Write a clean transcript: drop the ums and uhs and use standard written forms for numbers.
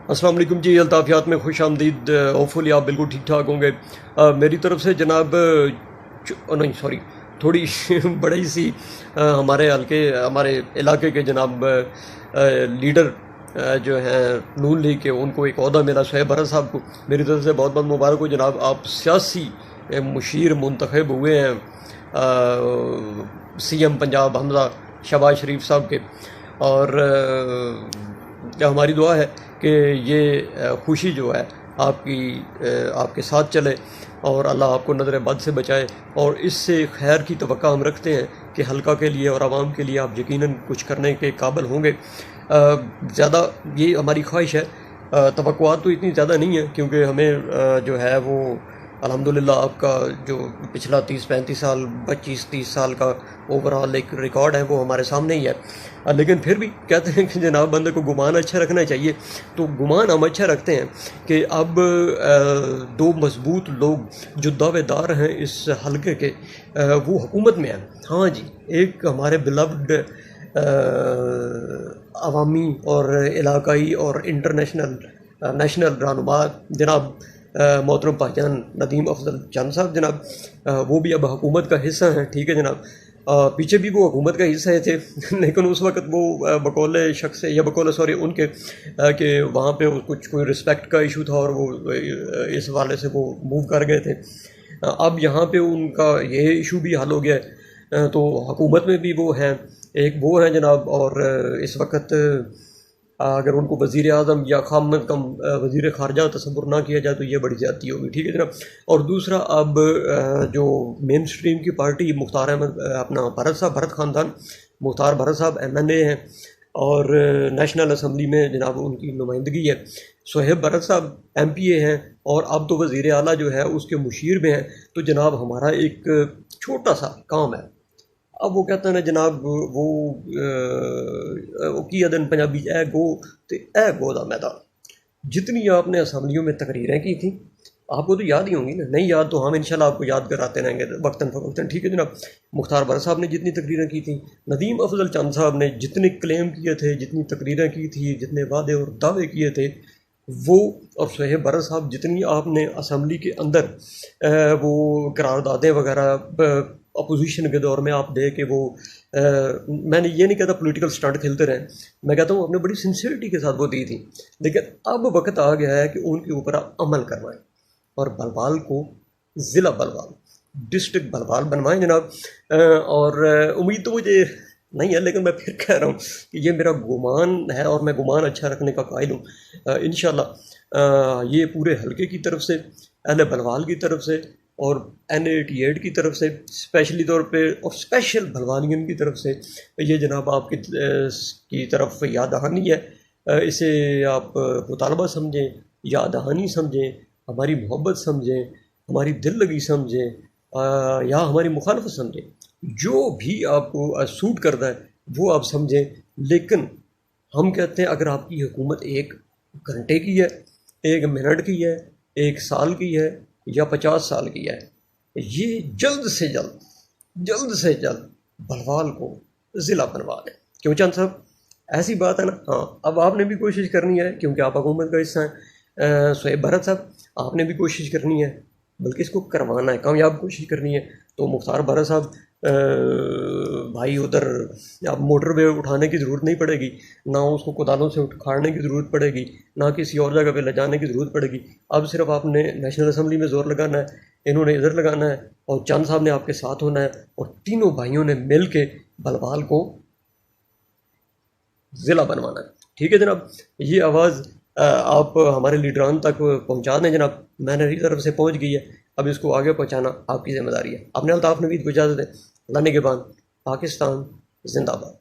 السلام علیکم جی، الطافیات میں خوش آمدید. ہوپفلی آپ بالکل ٹھیک ٹھاک ہوں گے. میری طرف سے جناب نہیں سوری تھوڑی بڑی سی ہمارے ہمارے علاقے کے جناب لیڈر جو ہیں نون لیگ کے، ان کو ایک عہدہ ملا، شعیب بھرت صاحب کو. میری طرف سے بہت بہت مبارک ہو جناب. آپ سیاسی مشیر منتخب ہوئے ہیں سی ایم پنجاب حمزہ شہباز شریف صاحب کے، اور ہماری دعا ہے کہ یہ خوشی جو ہے آپ کے ساتھ چلے، اور اللہ آپ کو نظر بد سے بچائے. اور اس سے خیر کی توقع ہم رکھتے ہیں کہ حلقہ کے لیے اور عوام کے لیے آپ یقیناً کچھ کرنے کے قابل ہوں گے. زیادہ یہ ہماری خواہش ہے. توقعات تو اتنی زیادہ نہیں ہیں، کیونکہ ہمیں جو ہے وہ الحمدللہ آپ کا جو پچھلا 30-35 سال 25-30 سال کا اوور آل ایک ریکارڈ ہے وہ ہمارے سامنے ہی ہے. لیکن پھر بھی کہتے ہیں کہ جناب بندے کو گمان اچھا رکھنا چاہیے. تو گمان ہم اچھا رکھتے ہیں کہ اب دو مضبوط لوگ جو دعوے دار ہیں اس حلقے کے، وہ حکومت میں ہیں. ہاں جی، ایک ہمارے بلوڈ عوامی اور علاقائی اور نیشنل رہنما جناب محترم بھائی جان ندیم افضل چند صاحب جناب، وہ بھی اب حکومت کا حصہ ہیں. ٹھیک ہے جناب. پیچھے بھی وہ حکومت کا حصہ تھے لیکن اس وقت وہ بقول شخص یا بقول ان کے کہ وہاں پہ کچھ کوئی رسپیکٹ کا ایشو تھا، اور وہ اس حوالے سے وہ موو کر گئے تھے. اب یہاں پہ ان کا یہ ایشو بھی حل ہو گیا ہے، تو حکومت میں بھی وہ ہیں. ایک وہ ہیں جناب، اور اس وقت اگر ان کو وزیر اعظم یا خام کم وزیر خارجہ تصور نہ کیا جائے تو یہ بڑی زیادتی ہوگی. ٹھیک ہے جناب. اور دوسرا، اب جو مین اسٹریم کی پارٹی مختار احمد اپنا بھرت خاندان، مختار بھرت صاحب MNA ہیں، اور نیشنل اسمبلی میں جناب ان کی نمائندگی ہے. شعیب بھرت صاحب MPA ہیں، اور اب تو وزیر اعلیٰ جو ہے اس کے مشیر میں ہیں. تو جناب ہمارا ایک چھوٹا سا کام ہے. اب وہ کہتے ہیں نا جناب، وہ کی ادن پنجابی اے گو تے اے گو دا میدان. جتنی آپ نے اسمبلیوں میں تقریریں کی تھیں، آپ کو تو یاد ہی ہوں گی نا. نہیں یاد تو ہم انشاءاللہ آپ کو یاد کراتے رہیں گے وقتاً فوقتاً. ٹھیک ہے جناب. مختار بھرت صاحب نے جتنی تقریریں کی تھیں، ندیم افضل چند صاحب نے جتنے کلیم کیے تھے، جتنی تقریریں کی تھی، جتنے وعدے اور دعوے کیے تھے، وہ اور شعیب بھرت صاحب جتنی آپ نے اسمبلی کے اندر وہ قراردادیں وغیرہ اپوزیشن کے دور میں آپ دے کہ وہ میں نے یہ نہیں کہتا پولیٹیکل سٹنٹ کھیلتے رہیں، میں کہتا ہوں اپنے بڑی سنسیئرٹی کے ساتھ وہ دی تھی. لیکن اب وقت آ گیا ہے کہ ان کے اوپر آپ عمل کروائیں، اور بلوال کو ضلع بلوال، ڈسٹرکٹ بلوال بنوائیں جناب. اور امید تو مجھے نہیں ہے، لیکن میں پھر کہہ رہا ہوں کہ یہ میرا گمان ہے، اور میں گمان اچھا رکھنے کا قائل ہوں. انشاءاللہ یہ پورے حلقے کی طرف سے، اہل بلوال کی طرف سے، اور N88 کی طرف سے اسپیشلی طور پہ، اور اسپیشل بھلوانین کی طرف سے یہ جناب آپ کی طرف یاد دہانی ہے. اسے آپ مطالبہ سمجھیں، یاد دہانی سمجھیں، ہماری محبت سمجھیں، ہماری دل لگی سمجھیں، یا ہماری مخالفت سمجھیں. جو بھی آپ کو سوٹ کرتا ہے وہ آپ سمجھیں. لیکن ہم کہتے ہیں اگر آپ کی حکومت 1 گھنٹے کی ہے، 1 منٹ کی ہے، 1 سال کی ہے، یا 50 سال کی ہے، یہ جلد سے جلد بلوال کو ضلع بنوا دیں. کیوں چند صاحب؟ ایسی بات ہے نا. ہاں، اب آپ نے بھی کوشش کرنی ہے، کیونکہ آپ حکومت کا حصہ ہیں. شعیب بھرت صاحب آپ نے بھی کوشش کرنی ہے، بلکہ اس کو کروانا ہے، کامیاب کوشش کرنی ہے. تو مختار بھرت صاحب بھائی، ادھر اب موٹر وے اٹھانے کی ضرورت نہیں پڑے گی، نہ اس کو کدالوں سے اکھاڑنے کی ضرورت پڑے گی، نہ کسی اور جگہ پہ لے جانے کی ضرورت پڑے گی. اب صرف آپ نے نیشنل اسمبلی میں زور لگانا ہے، انہوں نے ادھر لگانا ہے، اور چند صاحب نے آپ کے ساتھ ہونا ہے، اور تینوں بھائیوں نے مل کے بلوال کو ضلع بنوانا ہے. ٹھیک ہے جناب. یہ آواز آپ ہمارے لیڈران تک پہنچا دیں جناب. میں نے طرف سے پہنچ گئی ہے، اب اس کو آگے پہنچانا آپ کی ذمہ داری ہے. اپنے الطاف نوید کو اجازت دیں. اللہ نگہبان. پاکستان زندہ باد.